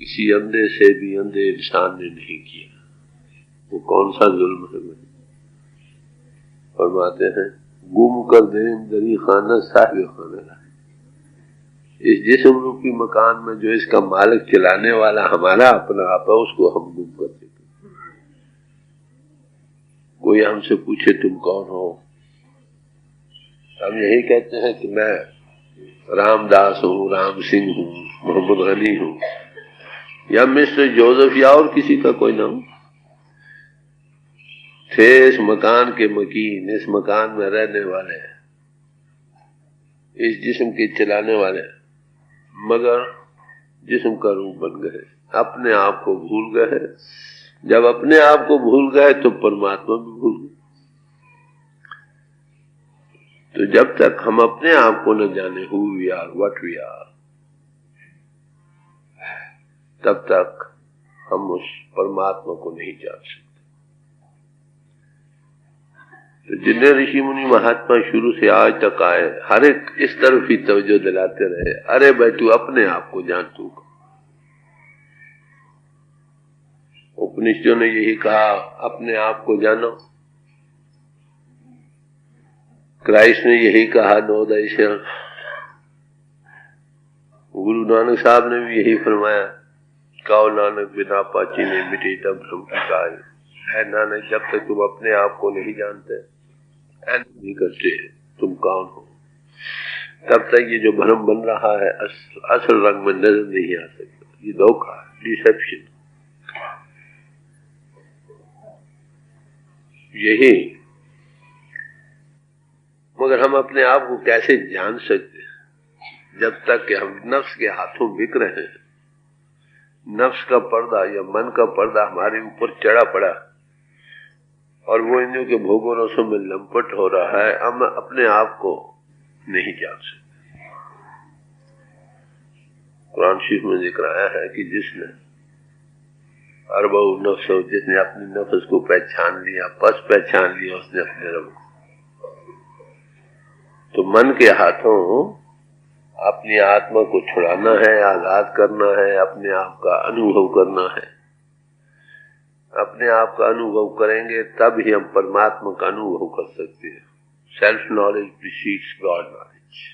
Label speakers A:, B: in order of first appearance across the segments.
A: किसी अंधे से भी अंधे इंसान ने नहीं किया। वो कौन सा जुल्म है? फरमाते हैं गुम कर दे दरी खाना साहिब खाना। इस जिस्म रूपी मकान में जो इसका मालिक चलाने वाला हमारा अपना आप है, उसको हम गुम कर देते। कोई हमसे पूछे तुम कौन हो, हम यही कहते हैं कि मैं रामदास हूँ, राम सिंह हूँ, मोहम्मद गनी हूँ, या मिस्टर जोसेफ, या और किसी का कोई नाम। थे इस मकान के मकीन, इस मकान में रहने वाले, इस जिस्म के चलाने वाले, मगर जिस्म का रूप बन गए, अपने आप को भूल गए। जब अपने आप को भूल गए तो परमात्मा भी भूल गए। तो जब तक हम अपने आप को न जाने who we are, what we are, तब तक हम उस परमात्मा को नहीं जान सकते। तो जितने ऋषि मुनि महात्मा शुरू से आज तक आए, हर एक इस तरफ ही तवज्जो दिलाते रहे, अरे भाई तू अपने आप को जान। तू उपनिषदों ने यही कहा, अपने आप को जानो। क्राइस्ट ने यही कहा, नो थायसेल्फ। गुरु नानक साहब ने भी यही फरमाया, काओ नानक बिना पाची ने मिटे तब भ्रम की काज। है नानक, जब तक तुम अपने आप को नहीं जानते, नहीं करते तुम कौन हो, तब तक ये जो भ्रम बन रहा है असल रंग में नजर नहीं आ सकता। ये धोखा, डिसेप्शन। यही, मगर हम अपने आप को कैसे जान सकते जब तक कि हम नफ्स के हाथों बिक रहे हैं। नफ्स का पर्दा या मन का पर्दा हमारे ऊपर चढ़ा पड़ा और वो इंद्रियों के भोगों रसों में लंपट हो रहा है। हम अपने आप को नहीं जान सकते। कुरान शरीफ में जिक्र आया है कि जिसने अरबऊ नफ्स, जिसने अपनी नफ्स को पहचान लिया, पहचान लिया उसने अपने रब को। तो मन के हाथों अपनी आत्मा को छुड़ाना है, आजाद करना है, अपने आप का अनुभव करना है। अपने आप का अनुभव करेंगे तब ही हम परमात्मा का अनुभव कर सकते हैं। Self knowledge precedes God knowledge.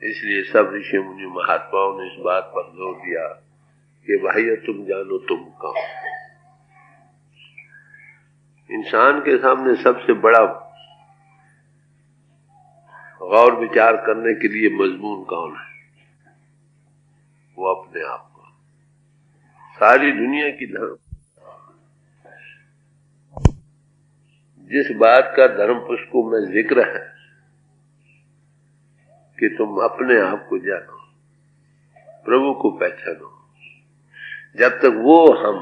A: इसलिए सब ऋषि मुनि महात्माओं ने इस बात पर जोर दिया कि भाई तुम जानो तुम कौन। इंसान के सामने सबसे बड़ा गौर विचार करने के लिए मजमून कौन है? वो अपने आप को। सारी दुनिया की धर्म, जिस बात का धर्म पुस्तकों में जिक्र है कि तुम अपने आप को जानो, प्रभु को पहचानो, जब तक वो हम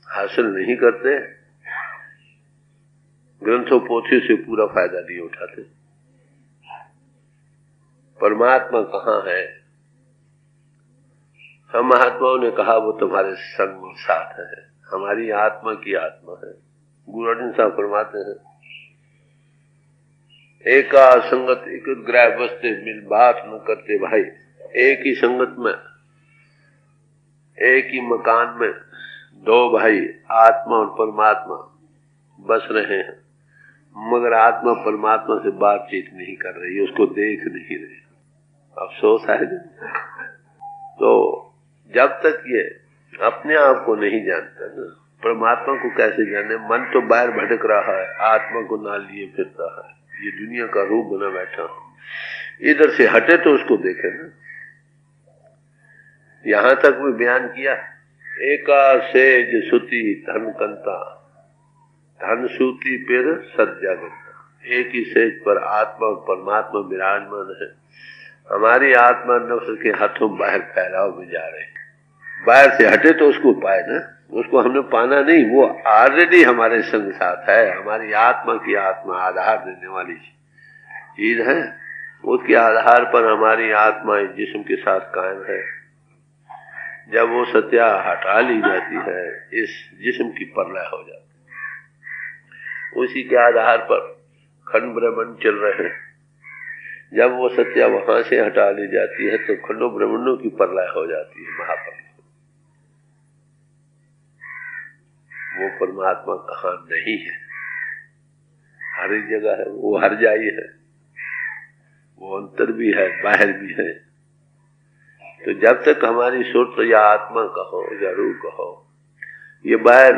A: हासिल नहीं करते, ग्रंथों पोथी से पूरा फायदा नहीं उठाते। परमात्मा कहाँ है? हम महात्माओं ने कहा वो तुम्हारे संग और साथ है, हमारी आत्मा की आत्मा है। गुरु अर्जुन साहब फरमाते हैं, एका संगत एक ग्रह बसते मिल बात न करते भाई। एक ही संगत में, एक ही मकान में दो भाई आत्मा और परमात्मा बस रहे हैं, मगर आत्मा परमात्मा से बातचीत नहीं कर रही, उसको देख नहीं रही। अफसोस है। तो जब तक ये अपने आप को नहीं जानता ना, परमात्मा को कैसे जाने? मन तो बाहर भटक रहा है, आत्मा को ना लिए फिरता है, ये दुनिया का रूप बना बैठा। इधर से हटे तो उसको देखे ना। यहां तक भी बयान किया, एका सेज सुती धन कंता, धन सूती फिर सज्जा गंता। एक ही सेज पर आत्मा और परमात्मा विराजमान है। हमारी आत्मा नफ्स के हाथों बाहर फैलाव में जा रहे, बाहर से हटे तो उसको पाए ना। उसको हमने पाना नहीं, वो ऑलरेडी हमारे संग साथ है। हमारी आत्मा की आत्मा आधार देने वाली चीज है, उसके आधार पर हमारी आत्मा इस जिस्म के साथ कायम है। जब वो सत्या हटा ली जाती है, इस जिस्म की परलय हो जाती है। उसी के आधार पर खंड ब्रह्मांड चल रहे हैं। जब वो सत्या वहां से हटा ली जाती है तो खंडों ब्रह्मांडों की प्रलय हो जाती है, महाप्रलय। वो परमात्मा कहाँ नहीं है, हर एक जगह है, वो हर जाई है, वो अंतर भी है बाहर भी है। तो जब तक हमारी सुरत या आत्मा कहो या रूह कहो ये बाहर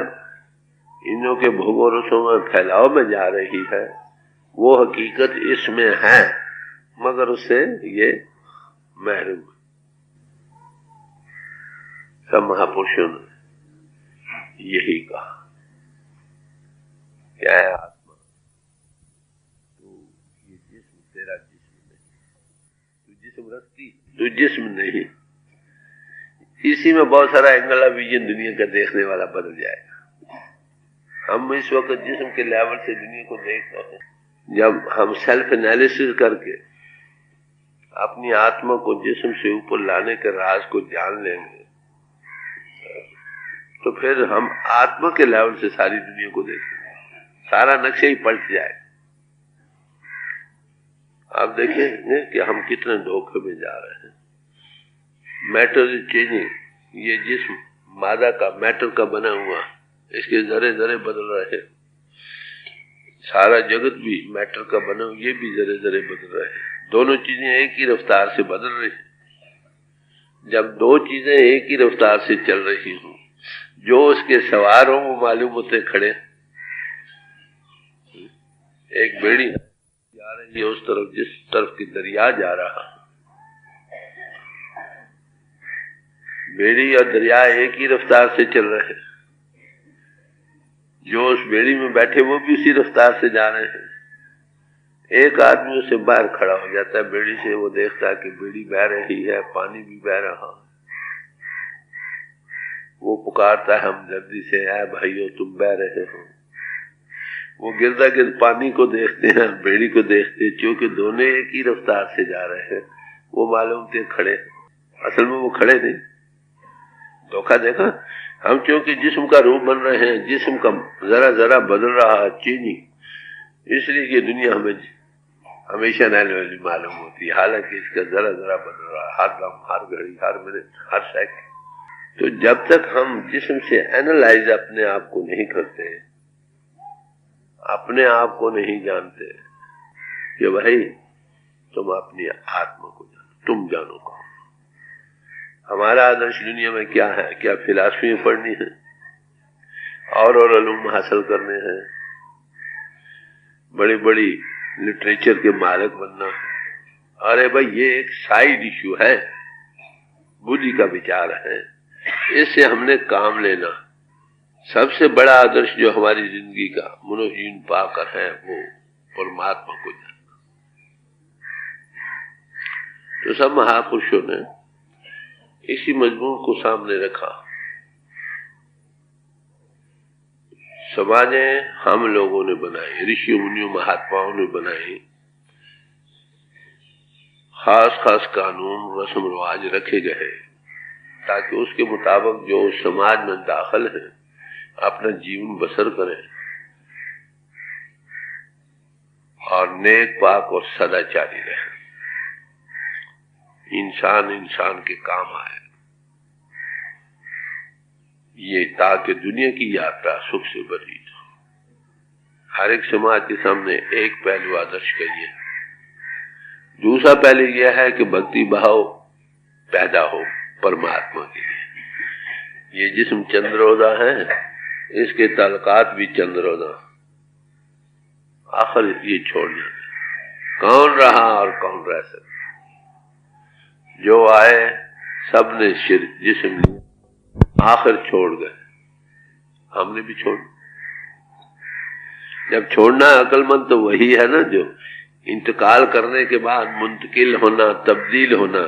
A: इनों के भोगों रसों में फैलाव में जा रही है, वो हकीकत इसमें है मगर उससे ये महरूम। सब महापुरुषों ने यही कहा, क्या है आत्मा? तो ये जिस्म तेरा जिस्म नहीं, तू जिस्म रखती, तू जिस्म नहीं। इसी में बहुत सारा एंगल विजन दुनिया का देखने वाला बदल जाएगा। हम इस वक्त जिस्म के लेवल से दुनिया को देख रहे हैं। जब हम सेल्फ एनालिसिस करके अपनी आत्मा को जिस्म से ऊपर लाने के राज को जान लेंगे तो फिर हम आत्मा के लेवल से सारी दुनिया को देखेंगे, सारा नक्शा ही पलट जाएगा। आप देखेंगे कि हम कितने धोखे में जा रहे हैं। मैटर इज चेंजिंग, ये जिस्म मादा का मैटर का बना हुआ, इसके जरे जरे बदल रहे हैं। सारा जगत भी मैटर का बना हुआ, ये भी जरे जरे बदल रहे हैं। दोनों चीजें एक ही रफ्तार से बदल रही हैं। जब दो चीजें एक ही रफ्तार से चल रही हों, जो उसके सवार हों वो मालूम होते खड़े। एक बेड़ी जा रही है उस तरफ जिस तरफ की दरिया जा रहा, बेड़ी और दरिया एक ही रफ्तार से चल रहे हैं। जो उस बेड़ी में बैठे वो भी उसी रफ्तार से जा रहे हैं। एक आदमी उसे बाहर खड़ा हो जाता है बेड़ी से, वो देखता है कि बेड़ी बह रही है, पानी भी बह रहा है। वो पुकारता है हमदर्दी से, है भाइयों तुम बह रहे हो। वो गिरदा गिर्द पानी को देखते हैं, बेड़ी को देखते हैं, क्योंकि दोनों एक ही रफ्तार से जा रहे हैं। वो मालूम थे खड़े, असल में वो खड़े नहीं। धोखा देखा। हम क्योंकि जिस्म का रूप बन रहे हैं, जिस्म का जरा जरा बदल रहा है चीनी, इसलिए ये दुनिया हमें हमेशा नैन वाली मालूम होती है, हालांकि इसका जरा जरा बदल रहा है, हर दम, हर घड़ी, हर मिनट, हर सेकंड। तो जब तक हम जिस्म से एनालाइज अपने आप को नहीं करते, अपने आप को नहीं जानते कि भाई तुम अपनी आत्मा को जानो, तुम जानो कौन। हमारा आदर्श दुनिया में क्या है? क्या फिलॉसफी पढ़नी है और इल्म हासिल करने हैं, बड़ी बड़ी लिटरेचर के मालिक बनना है। अरे भाई ये एक साइड इश्यू है, बुद्धि का विचार है, इससे हमने काम लेना। सबसे बड़ा आदर्श जो हमारी जिंदगी का मनोहीन पाकर है वो परमात्मा को जानना। तो सब महापुरुषों ने इसी मजमून को सामने रखा। समाजें हम लोगों ने बनाई, ऋषि मुनियों महात्माओं ने बनाई, खास खास कानून रस्म रिवाज रखे गए ताकि उसके मुताबिक जो समाज में दाखिल है अपना जीवन बसर करें और नेक पाक और सदाचारी रहे, इंसान इंसान के काम आए। ये ताकि दुनिया की यात्रा सुख से भरी हो। हर एक समाज के सामने एक पहलू आदर्श करिए। दूसरा पहलू यह है कि भक्ति भाव पैदा हो परमात्मा के लिए। ये जिस्म चंद्रोदा है, इसके ताल्लुकात भी चंद्रोदा। आखिर ये छोड़ना कौन रहा और कौन रह सकता। जो आए सबने शिर्क जिस्म लिया, आखिर छोड़ गए, हमने भी छोड़। जब छोड़ना अक्लमंद तो वही है ना जो इंतकाल करने के बाद मुंतकिल होना, तब्दील होना,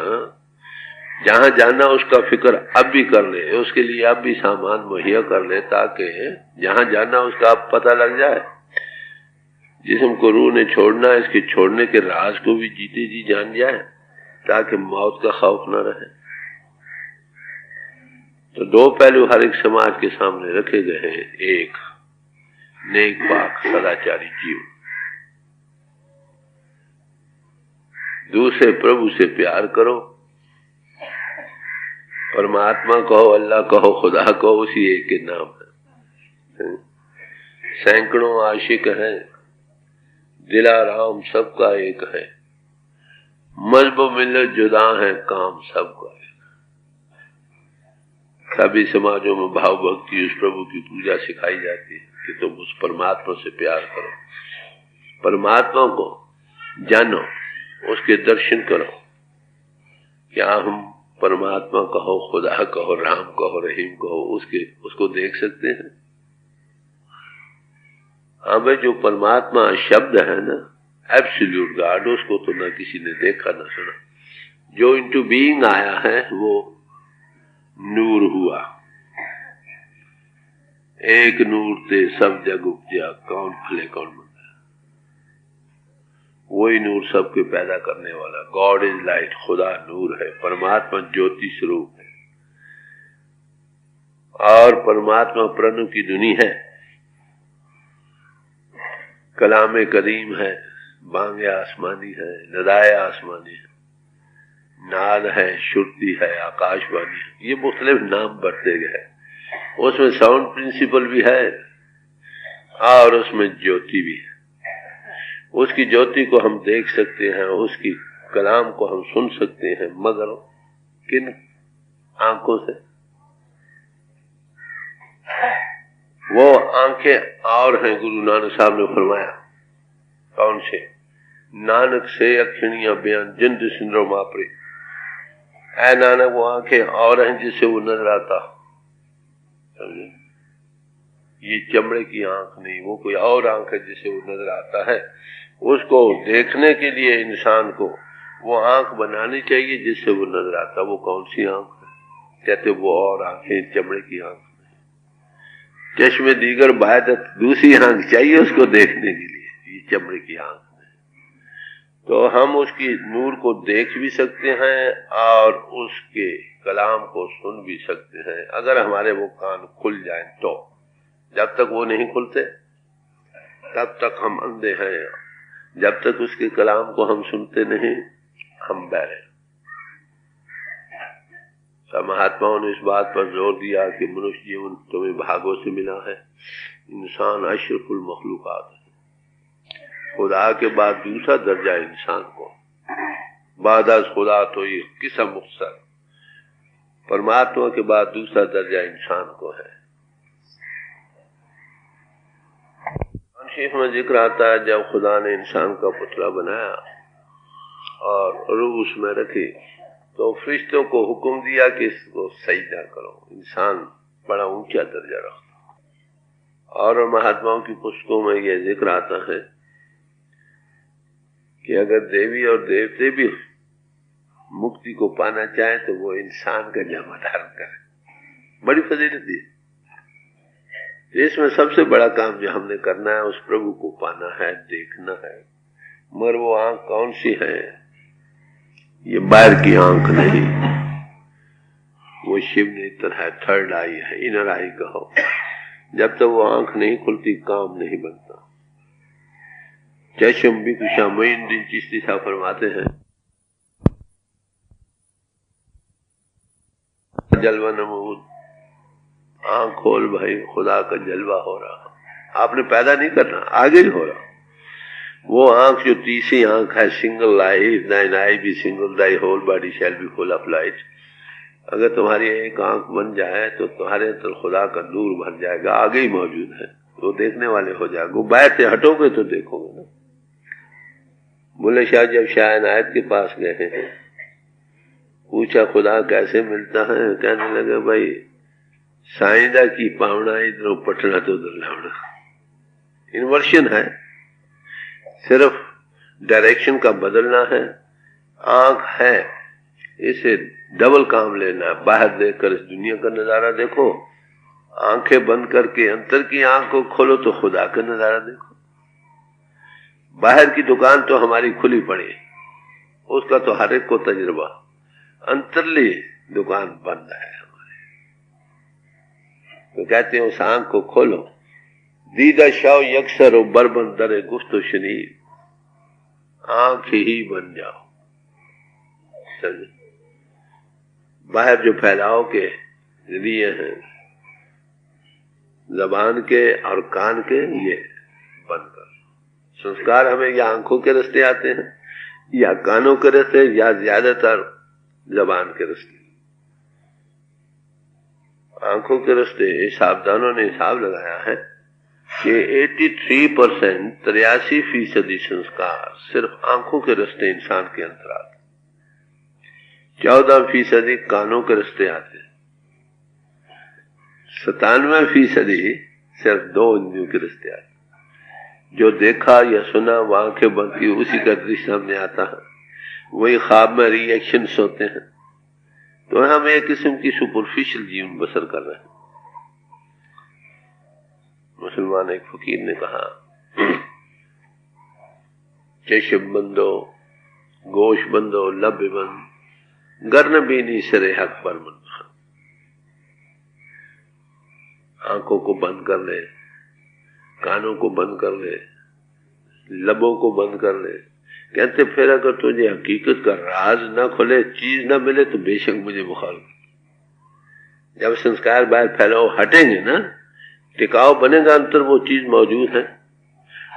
A: जहां जाना उसका फिक्र अब भी कर ले, उसके लिए अब भी सामान मुहैया कर ले ताकि जहां जाना उसका अब पता लग जाए। जिस्म को रूह ने छोड़ना, इसके छोड़ने के राज को भी जीते जी जान जाए ताकि मौत का खौफ न रहे। तो दो पहलू हर एक समाज के सामने रखे गए हैं। एक नेक पाक सदाचारी जीव, दूसरे प्रभु से प्यार करो, परमात्मा कहो, अल्लाह कहो, खुदा कहो, उसी एक के नाम है। सैकड़ों आशिक हैं, दिलाराम सबका एक है, मजहब मिल्लत जुदा है, काम सबका एक। सभी समाजों में भाव भक्ति उस प्रभु की पूजा सिखाई जाती है कि तुम उस परमात्मा से प्यार करो, परमात्मा को जानो, उसके दर्शन करो। क्या हम परमात्मा कहो, खुदा कहो, राम कहो, रहीम कहो, उसको देख सकते हैं? हमें जो परमात्मा शब्द है ना, एब्सोल्यूट गॉड, उसको तो ना किसी ने देखा ना सुना। जो इनटू बीइंग आया है वो नूर हुआ। एक नूर ते सब जग उपजा, कौन भले कौन मंदा। वही नूर सबके पैदा करने वाला। गॉड इज लाइट, खुदा नूर है, परमात्मा ज्योति स्वरूप है। और परमात्मा प्रणु की धुनी है, कलाम करीम है, बांगे आसमानी है, नदाए आसमानी है, नाद है, श्रुति है, आकाशवाणी है। ये मुख्तलिफ नाम बढ़ते गए। उसमें साउंड प्रिंसिपल भी है और उसमें ज्योति भी है। उसकी ज्योति को हम देख सकते हैं, उसकी कलाम को हम सुन सकते हैं, मगर किन आंखों से? वो आंखें और हैं। गुरु नानक साहब ने फरमाया, कौन से? नानक से अखिणियां बयान जिंद सिंदरो मापरे। ऐ नानक, वो आंखें और हैं जिससे वो नजर आता। समझे? ये चमड़े की आंख नहीं, वो कोई और आंख है जिससे वो नजर आता है। उसको देखने के लिए इंसान को वो आंख बनानी चाहिए जिससे वो नजर आता। वो कौन सी आंख है? कहते वो और आंखें, चमड़े की आंख नहीं। चश्मे दीगर बायत, दूसरी आंख चाहिए उसको देखने के लिए, ये चमड़े की आंख नहीं। तो हम उसकी नूर को देख भी सकते हैं और उसके कलाम को सुन भी सकते हैं, अगर हमारे वो कान खुल जाएं तो। जब तक वो नहीं खुलते तब तक हम अंधे हैं। जब तक उसके कलाम को हम सुनते नहीं, हम बहरे। सब महात्माओं ने इस बात पर जोर दिया कि मनुष्य जीवन तुम्हें भागों से मिला है। इंसान अशरफुल मखलूकात है। खुदा के बाद दूसरा दर्जा इंसान को, बाद अज खुदा तो ये किस्म मुख्तर। परमात्मा के बाद दूसरा दर्जा इंसान को है। में जिक्र आता है, जब खुदा ने इंसान का पुतला बनाया और रूह उसमें रखी तो फरिश्तों को हुक्म दिया कि इसको सजदा करो। इंसान बड़ा ऊंचा दर्जा रखता। और महात्माओं की पुस्तकों में यह जिक्र आता है कि अगर देवी और देवते भी मुक्ति को पाना चाहें तो वो इंसान का जामा धारण करें। बड़ी फजीलत है। इसमें सबसे बड़ा काम जो हमने करना है, उस प्रभु को पाना है, देखना है। मगर वो आंख कौन सी है? ये बाहर की आंख नहीं, वो शिव नेत्र है, थर्ड आई है, इनर आई कहो। जब तक वो आंख नहीं खुलती काम नहीं बनता। चश्म भी कुशा मोइनुद्दीन चिश्ती साहब फरमाते हैं, जलवा नमूद, आंख खोल भाई, खुदा का जलवा हो रहा। आपने पैदा नहीं करना, आगे ही हो रहा। वो आंख जो तीसरी आंख है, सिंगल आई, नाइन आई भी single, thy whole body shall be full of light. अगर तुम्हारी एक आंख बन जाए तो तुम्हारे अंदर खुदा का नूर भर जाएगा, आगे ही मौजूद है, तो देखने वाले हो जाएगा। वो बाहर से हटोगे तो देखोगे ना। बुल्ले शाह जब शाह इनायत के पास गए हैं, पूछा खुदा कैसे मिलता है? कहने लगे भाई साइंदा की पावना इधरों पटना तो उधर लावना। इन्वर्शन है, सिर्फ डायरेक्शन का बदलना है। आंख है, इसे डबल काम लेना है। बाहर देखकर इस दुनिया का नजारा देखो, आंखें बंद करके अंतर की आंख को खोलो तो खुदा का नजारा देखो। बाहर की दुकान तो हमारी खुली पड़ी, उसका तो हर एक को तजुर्बा। अंतरली दुकान बंद है हमारी। तो कहते हैं उस आंख को खोलो। दीदा शाओ यकसर बरबन दरे गुफ्त शनीर, आंख ही बन जाओ। समझे। बाहर जो फैलाव के लिए हैं जबान के और कान के, ये बंद कर। संस्कार हमें या आंखों के रास्ते आते हैं या कानों के रास्ते या ज्यादातर जबान के रास्ते। आंखों के रास्ते सावधानों ने हिसाब लगाया है कि 83%, 83% संस्कार सिर्फ आंखों के रास्ते इंसान के अंदर आते, 14% कानों के रास्ते आते, 97% सिर्फ 2 इंद्रियों के रास्ते आते। जो देखा या सुना वो आंखें बंद की उसी का दृश्य सामने आता है, वही ख्वाब में रिएक्शंस होते हैं। तो हम एक किस्म की सुपरफिशियल जीवन बसर कर रहे हैं। मुसलमान एक फकीर ने कहा, चशम बंदो गोश बंदो लब बंद गर्न भी नहीं सरे हक पर मन। आंखों को बंद कर ले, कानों को बंद कर ले, लबों को बंद कर ले। कहते फिर अगर तुझे हकीकत का राज ना खोले, चीज ना मिले तो बेशक मुझे मुखालिफ। जब संस्कार बाहर फैलाओ हटेंगे ना, टिकाव बनेगा, अंतर वो चीज मौजूद है।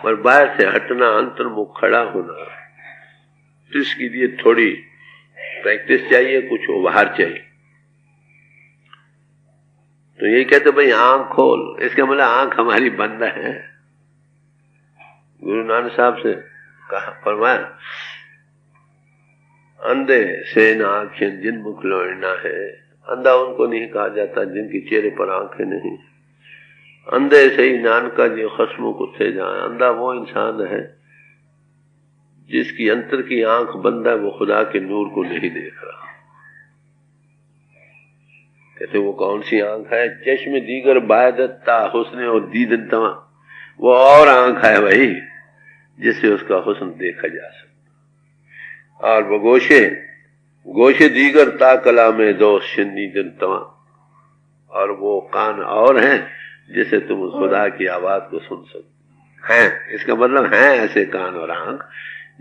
A: पर बाहर से हटना, अंतर्मुख खड़ा होना, तो इसके लिए थोड़ी प्रैक्टिस चाहिए, कुछ उभार चाहिए। तो यही कहते भाई आंख खोल, इसका मतलब आंख हमारी बंद है। गुरु नानक साहब से कहा, फरमाया, अंधे से न आंखें जिन मुख लोड़ना है। अंधा उनको नहीं कहा जाता जिनके चेहरे पर आंखें नहीं। अंधे से ही नानका जी खस्मों को थे जाए। अंधा वो इंसान है जिसकी अंतर की आंख बंद है, वो खुदा के नूर को नहीं देख रहा। कहते वो कौन सी आंख है? चश्म दीगर बायदत्ता हुस्न और दीदन तमा, वो और आंख है भाई जिससे उसका हुस्न देखा जा सकता। और वो गोशे दीगर ता कला में दो शनीदन तमा, और वो कान और हैं जिससे तुम उस खुदा की आवाज को सुन सकते हैं। इसका मतलब है ऐसे कान और आंख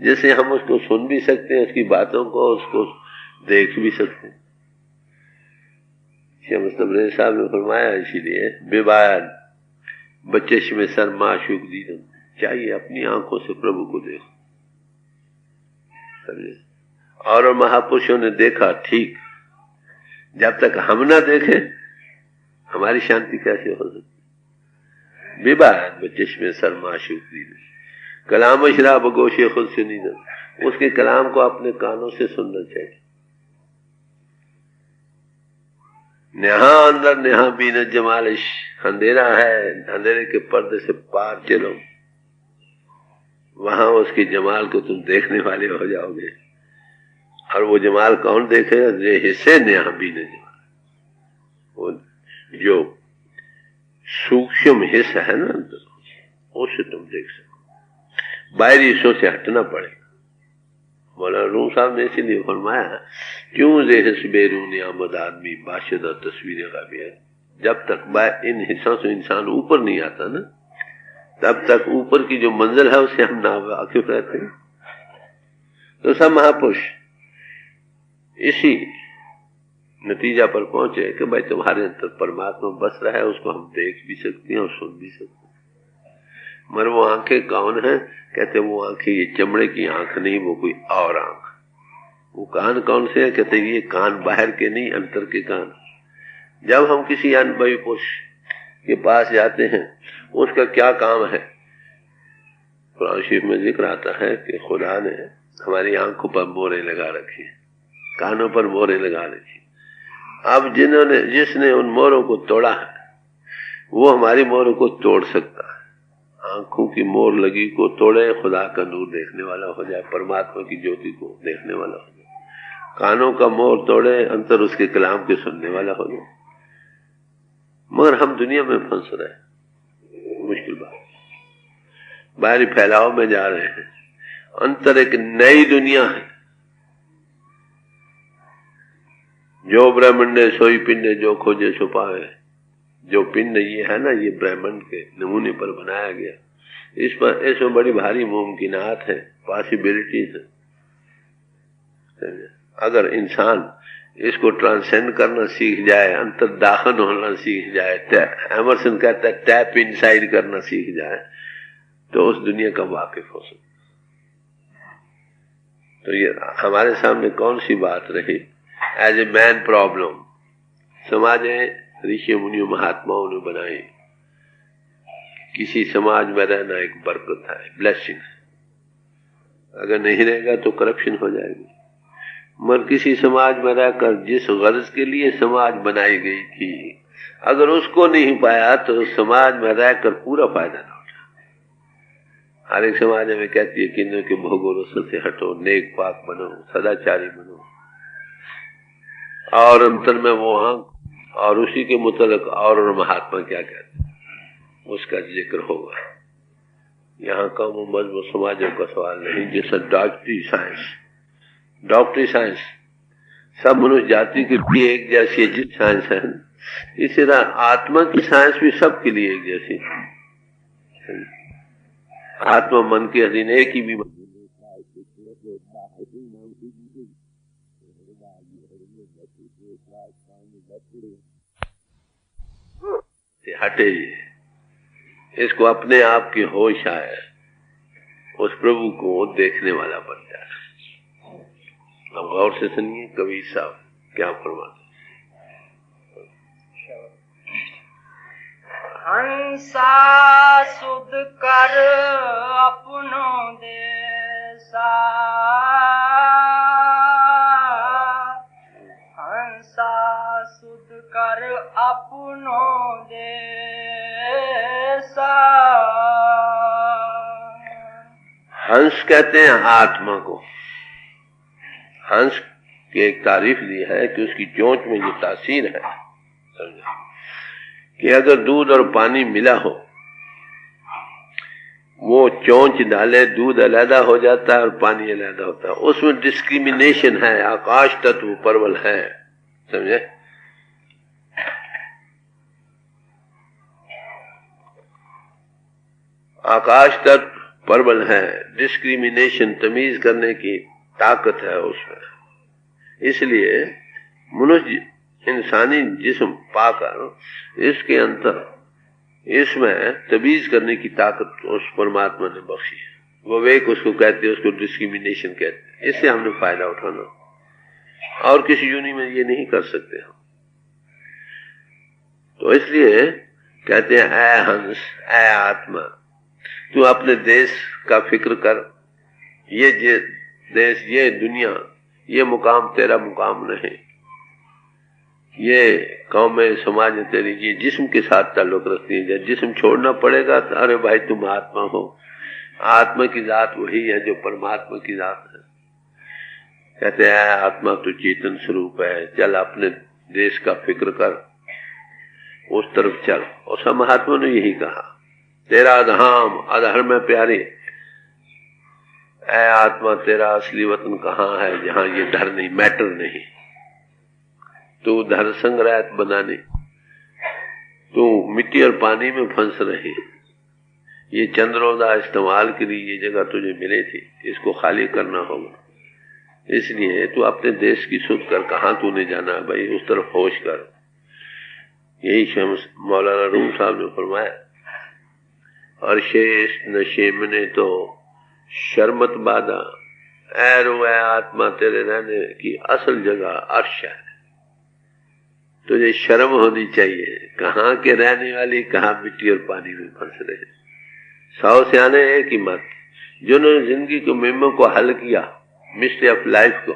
A: जिससे हम उसको सुन भी सकते हैं, उसकी बातों को उसको देख भी सकते हैं। मुस्तफा साहब ने फरमाया, इसीलिए बेबायन बच्चे में सर माशूक दीदन चाहिए, अपनी आंखों से प्रभु को देखो। समझे? और महापुरुषों ने देखा, ठीक, जब तक हम ना देखें हमारी शांति कैसे हो सकती? बेबायन बच्चे में सर माशूक दीदन कलाम शराब गोशे खुद से नीदन, उसके कलाम को अपने कानों से सुनना चाहिए। नेहा अंदर नेहा बीन जमालिश, अंधेरा है, अंधेरे के पर्दे से पार चलो, वहां उसके जमाल को तुम देखने वाले हो जाओगे। और वो जमाल कौन देखेगा? जो हिस्से नेहा बीन जमाल, वो जो सूक्ष्म हिस्सा है ना अंदर, उससे तुम देख सको। बाहरी हिस्सों से हटना पड़ेगा। मौलाना रूम साहब ने इसीलिए फरमाया, क्यों जेहस बेरून आमद आदमी बाशिदा तस्वीर का भी है। जब तक इन हिस्सों से इंसान ऊपर नहीं आता ना, तब तक ऊपर की जो मंजिल है उसे हम ना वाकिफ रहते हैं। तो सब महापुरुष इसी नतीजा पर पहुंचे कि भाई तुम्हारे अंदर परमात्मा बस रहा है, उसको हम देख भी सकते हैं और सुन भी सकते हैं। मगर वो आंखें कौन है? कहते वो आंखें ये चमड़े की आंख नहीं, वो कोई और आंख। वो कान कौन से है? कहते ये कान बाहर के नहीं, अंतर के कान। जब हम किसी अनुभवी पुरुष के पास जाते हैं, उसका क्या काम है? कुरान शरीफ में जिक्र आता है कि खुदा ने हमारी आंखों पर मोहरें लगा रखी, कानों पर मोहरें लगा रखी। अब जिसने उन मोहरों को तोड़ा है, वो हमारी मोहरों को तोड़ सकता है। आंखों की मोहर लगी को तोड़े, खुदा का नूर देखने वाला हो जाए, परमात्मा की ज्योति को देखने वाला हो जाए। कानों का मोहर तोड़े, अंतर उसके कलाम के सुनने वाला हो जाए। मगर हम दुनिया में फंस रहे हैं, मुश्किल बात। बाहरी फैलाव में जा रहे हैं, अंतर एक नई दुनिया है। जो ब्रह्मंडे सोई पिंडे जो खोजे छुपाए। जो पिंड ये है ना, ये ब्रह्मांड के नमूने पर बनाया गया। इसमें बड़ी भारी मुमकिनात है, पॉसिबिलिटीज है। अगर इंसान इसको ट्रांसेंड करना सीख जाए, अंतर्दाहन होना सीख जाए, एमर्सन कहता है टैप इनसाइड करना सीख जाए, तो उस दुनिया का वाकिफ हो सकता। तो ये हमारे सामने कौन सी बात रही? एज ए मैन प्रॉब्लम समाज ऋषि मुनियों महात्माओं ने बनाई। किसी समाज में रहना एक बरकत है, ब्लेसिंग। अगर नहीं रहेगा तो करप्शन हो जाएगी। मगर किसी समाज में रहकर जिस गर्ज के लिए समाज बनाई गई थी, अगर उसको नहीं पाया तो समाज में रहकर पूरा फायदा ना उठा। हर एक समाज में कहती है कि इन्हों के भोगों रस से हटो, नेक पाक बनो, सदाचारी बनो, और अंतर में वो और उसी के मुतलक और महात्मा क्या कहते हैं उसका जिक्र होगा। यहाँ का मजहब समाजों का सवाल नहीं। जैसा डॉक्टरी साइंस सब मनुष्य जाति के लिए एक जैसी जिस साइंस है, इसी तरह आत्मा की साइंस भी सबके लिए एक जैसी। आत्मा मन के अधीन एक ही भी हटे। इसको अपने आप की होश आए, उस प्रभु को देखने वाला बन जाए। अब गौर से सुनिए कबीर साहब क्या फरमाते।
B: हंसा सुध कर अपनो देसा, हंसा सुध कर अपनो देसा।
A: हंस कहते हैं आत्मा को। हंस की एक तारीफ दी है कि उसकी चोंच में जो तासीर है, समझा, कि अगर दूध और पानी मिला हो, वो चोंच डाले, दूध अलहदा हो जाता है और पानी अलहदा होता है। उसमें डिस्क्रिमिनेशन है, आकाश तत्व परवल है, समझे। आकाश तत्व परवल है, डिस्क्रिमिनेशन तमीज करने की ताकत है उसमें। इसलिए मनुष्य इंसानी जिस्म पाकर इसके अंतर इसमें तमीज करने की ताकत उस परमात्मा ने बख्शी है। विवेक उसको कहते हैं, उसको डिस्क्रिमिनेशन कहते हैं। इससे हमने फायदा उठाना, और किसी यूनि में ये नहीं कर सकते हम। तो इसलिए कहते हैं ऐ हंस, ऐ आत्मा, तू अपने देश का फिक्र कर। ये देश, ये दुनिया, ये मुकाम तेरा मुकाम नहीं। ये कौमें, समाज तेरी ये जिस्म के साथ ताल्लुक रखती है। जब जिस्म छोड़ना पड़ेगा तो अरे भाई तुम आत्मा हो। आत्मा की जात वही है जो परमात्मा की जात है। कहते हैं आत्मा तो चेतन स्वरूप है, चल अपने देश का फिक्र कर, उस तरफ चल। और सब महात्मा ने यही कहा, तेरा धाम अधर में प्यारे। ऐ आत्मा तेरा असली वतन कहाँ है, जहां ये धर नहीं, मैटर नहीं। तू धर संग्रह बनाने, तू मिट्टी और पानी में फंस रही। ये चंद्रोदय इस्तेमाल के लिए ये जगह तुझे मिली थी, इसको खाली करना होगा। इसलिए तू अपने देश की सुध कर, कहाँ तूने जाना है भाई, उस तरफ होश कर। यही शम्स मौलाना रूम साहब ने फरमाया, और शेष नशे में तो शर्मत बादा, ऐ रुए आत्मा तेरे रहने की असल जगह अर्श है। तुझे शर्म होनी चाहिए, कहाँ के रहने वाली, कहाँ मिट्टी और पानी में फंस रहे। 100 सियाने एक ही मत, जिन्होंने जिंदगी के मुहिमों को हल किया, मिस्ट्री ऑफ लाइफ को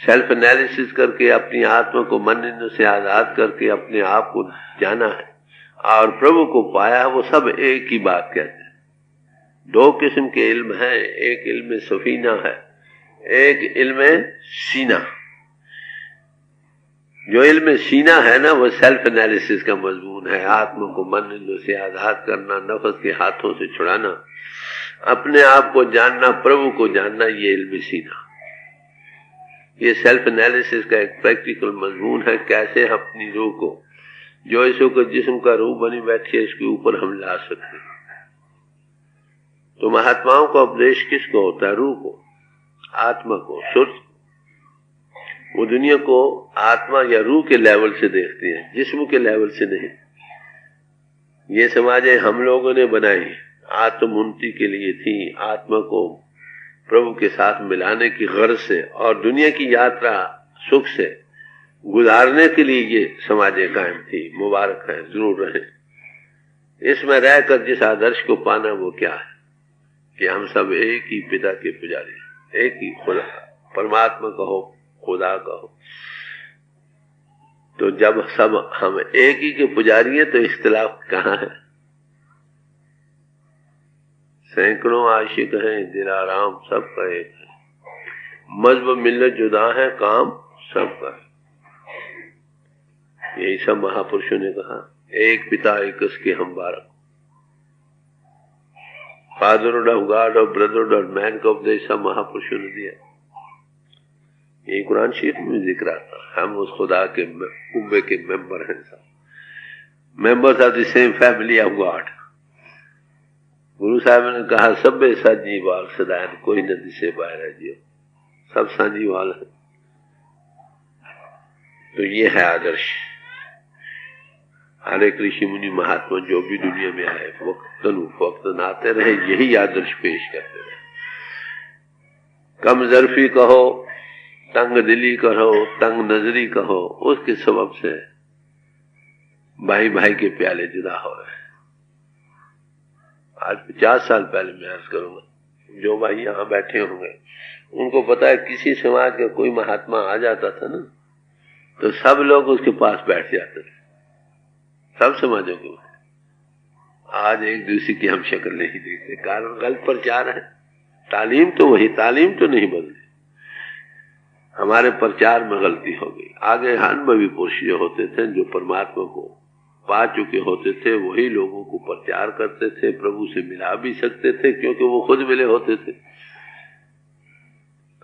A: सेल्फ एनालिसिस करके, अपनी आत्मा को मन से आजाद करके अपने आप को जाना है और प्रभु को पाया, वो सब एक ही बात कहते हैं। 2 किस्म के इल्म है, एक इल्म सफीना है, एक इल्म सीना। जो इल्म सीना है ना, वो सेल्फ एनालिसिस का मजमून है। आत्मा को मन से आजाद करना, नफ्स के हाथों से छुड़ाना, अपने आप को जानना, प्रभु को जानना, ये इल्म सीना। ये सेल्फ एनालिसिस का एक प्रैक्टिकल मजमून है। कैसे अपनी रूह को, जो इसो को जिस्म का रूह बनी बैठी है, इसके ऊपर हम ला सकते हैं। तो महात्माओं का उपदेश किसको होता है? रूह को, आत्मा को, सुर। वो दुनिया को आत्मा या रूह के लेवल से देखते हैं, जिस्म के लेवल से नहीं। ये समाजें हम लोगों ने बनाई, आत्म उन्नति के लिए थी, आत्मा को प्रभु के साथ मिलाने की गर्ज से और दुनिया की यात्रा सुख से गुजारने के लिए ये समाजें कायम थी। मुबारक है, जरूर रहे। इसमें रहकर जिस आदर्श को पाना वो क्या है कि हम सब एक ही पिता के पुजारी, एक ही खुदा, परमात्मा कहो, खुदा कहो। तो जब सब हम एक ही के पुजारी हैं तो इख्तिलाफ कहाँ है? सैकड़ों आशिक हैं, दिलाराम सबका एक है, मजहब मिल्लत जुदा है, काम सबका है। यही सब महापुरुषों ने कहा, एक पिता एक उसके हम बारक, फादरहुड ऑफ गॉड और ब्रदरहुड ऑफ मैन का उपदेश सब महापुरुषों ने दिया। यही कुरान शरीफ में जिक्र आता, हम उस खुदा के उम्मे के मेंबर हैं, सब members of the same family of God. गुरु साहब ने कहा, सभे साझी वाल सदायन, कोई नदी से बाहर है जियो, सब साझी वाल है। तो ये है आदर्श। हर एक ऋषि मुनि महात्मा जो भी दुनिया में आए, वक्तन आते रहे, यही आदर्श पेश करते रहे। कम जरफी कहो, तंग दिली कहो, तंग नजरी कहो, उसके सबब से भाई भाई के प्याले जुदा हो रहे। आज 50 साल पहले मैं अर्ज करूंगा, जो भाई यहाँ बैठे होंगे उनको पता है, किसी समाज का कोई महात्मा आ जाता था ना तो सब लोग उसके पास बैठ जाते थे, सब समाजों के। आज एक दूसरे की हम शक्ल नहीं देखते, कारण गलत प्रचार है। तालीम तो वही, तालीम तो नहीं बदली, हमारे प्रचार में गलती हो गई। आगे अनुभवी पुरुष जो होते थे, जो परमात्मा को पा चुके होते थे, वही लोगों को प्रचार करते थे, प्रभु से मिला भी सकते थे क्योंकि वो खुद मिले होते थे।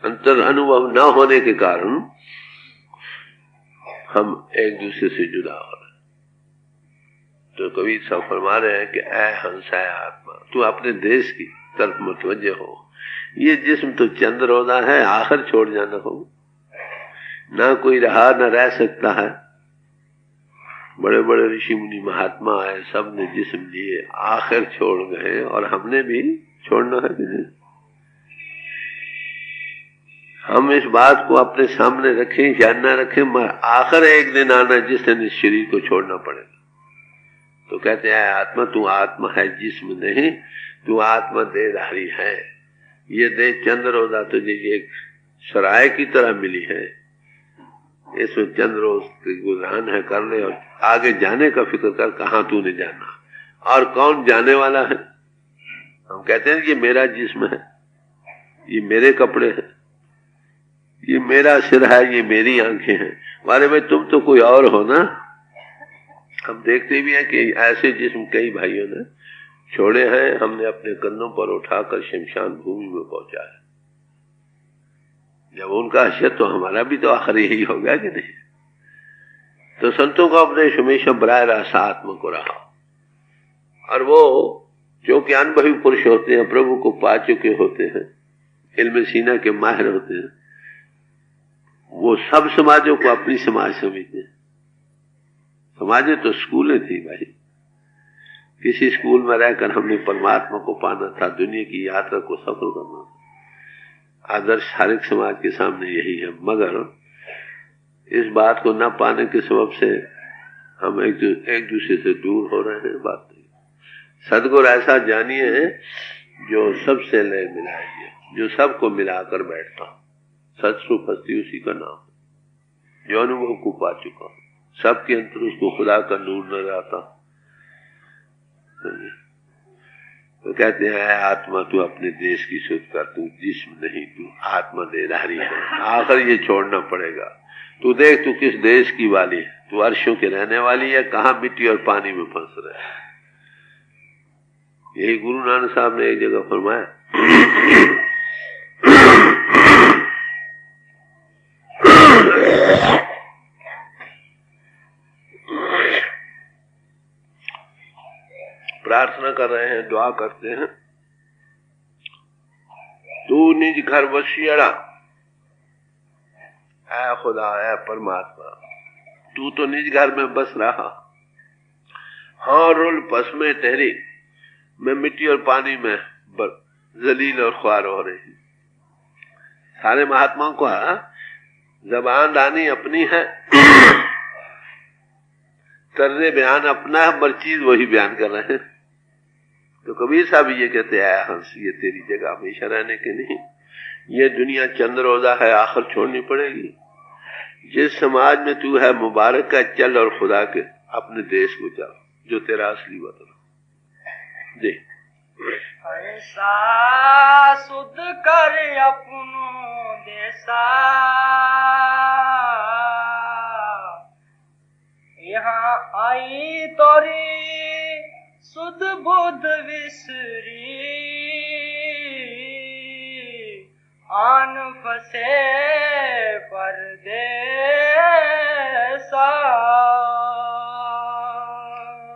A: अंतर अनुभव न होने के कारण हम एक दूसरे से जुदा हो रहे। तो कवि सब फरमा रहे हैं कि ऐ हंसा आत्मा, तू अपने देश की तरफ मुतवज्जे हो। ये जिस्म तो चंद रोजा है, आखिर छोड़ जाना हो, ना कोई रहा न रह सकता है। बड़े बड़े ऋषि मुनि महात्मा आए, सब ने जिस्म लिए, आखिर छोड़ गए, और हमने भी छोड़ना है कि नहीं? हम इस बात को अपने सामने रखें या न रखें, आखिर एक दिन आना जिस दिन इस शरीर को छोड़ना पड़ेगा। तो कहते हैं आत्मा, तू आत्मा है, जिस्म नहीं, तू आत्मा देहधारी है। ये देह चंद रोजा तुझे एक सराय की तरह मिली है, इसमें चंद रोज की गुजरान है, कर ले, और आगे जाने का फिक्र कर, कहां तूने जाना और कौन जाने वाला है। हम कहते हैं ये मेरा जिस्म है, ये मेरे कपड़े हैं, ये मेरा सिर है, ये मेरी आंखें हैं। मारे भाई तुम तो कोई और हो ना। हम देखते भी हैं कि ऐसे जिस्म कई भाइयों ने छोड़े हैं, हमने अपने कंधों पर उठाकर शमशान भूमि में पहुंचा है। जब उनका हश्र तो हमारा भी तो आखिर यही होगा कि नहीं। तो संतों का उपदेश हमेशा बराह रास्त आत्मा को रहा, और वो जो कि अनुभवी पुरुष होते हैं, प्रभु को पा चुके होते हैं, इल्म सीना के माहिर होते हैं, वो सब समाजों को अपनी समाज समझते हैं। समाजें तो स्कूलें थी भाई, किसी स्कूल में रहकर हमने परमात्मा को पाना था, दुनिया की यात्रा को सफल करना था। आदर्श हर एक समाज के सामने यही है, मगर इस बात को न पाने के सबब से हम एक दूसरे से दूर हो रहे हैं। बात नहीं, सदगुरु ऐसा जानिए है जो सबसे लय मिलाइए, जो सबको मिलाकर बैठता, सतस्वरूप हस्ती उसी का नाम है, जो अनुभव को पा चुका, सबके अंतर उसको खुदा का नूर नजर आता। तो कहते हैं आत्मा तू अपने देश की सुध कर, तू जिस्म नहीं, तू आत्मा देहधारी है, आखिर ये छोड़ना पड़ेगा। तू देख, तू किस देश की वाली है, तू अर्शों के रहने वाली है, कहां मिट्टी और पानी में फंस रहा है। यही गुरु नानक साहब ने एक जगह फरमाया, प्रार्थना कर रहे हैं, दुआ करते हैं, तू निज घर वसियड़ा ऐ खुदा, ऐ परमात्मा, तू तो निज घर में बस रहा, हाँ रुल पस में ठहरी, मैं मिट्टी और पानी में जलील और ख्वार हो रही। सारे महात्माओं को जबान रानी अपनी है, तर्ज बयान अपना है, हर चीज वही बयान कर रहे हैं। तो कबीर साहब ये कहते हैं, हंस ये तेरी जगह हमेशा रहने के नहीं, ये दुनिया चंद रोजा है, आखिर छोड़नी पड़ेगी। जिस समाज में तू है मुबारक है, चल और खुदा के अपने देश को चल, जो तेरा असली वतन दे।
B: ऐसा सुध कर अपनो देसा, यहाँ आई तोरी सुध बुध विसरी, आन फसे परदेसा।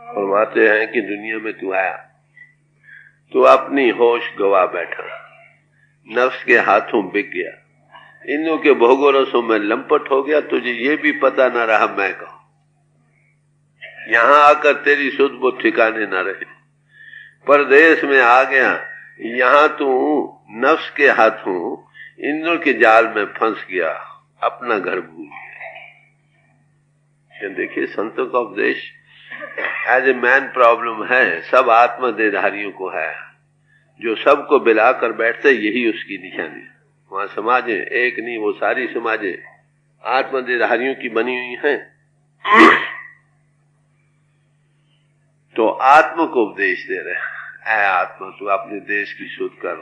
A: फरमाते हैं कि दुनिया में तू आया तो अपनी होश गवा बैठा, नफ्स के हाथों बिक गया, इन्हों के भोगों रसों में लंपट हो गया, तुझे ये भी पता न रहा मैं कहूं। यहां आकर तेरी सुध बुध ठिकाने न रहे, परदेश में आ गया, यहां तू नफ्स के हाथों इंद्र के जाल में फंस गया, अपना घर भूल गया। देखिए संतों का उपदेश एज ए मैन प्रॉब्लम है, सब आत्मदेहधारियों को है, जो सबको बिलाकर बैठते यही उसकी निशानी है। वहां समाजें एक नहीं, वो सारी समाजें आत्मदेहधारियों की बनी हुई हैं। तो आत्मा को उपदेश दे रहे हैं, ऐ आत्मा तू अपने देश की शोध कर,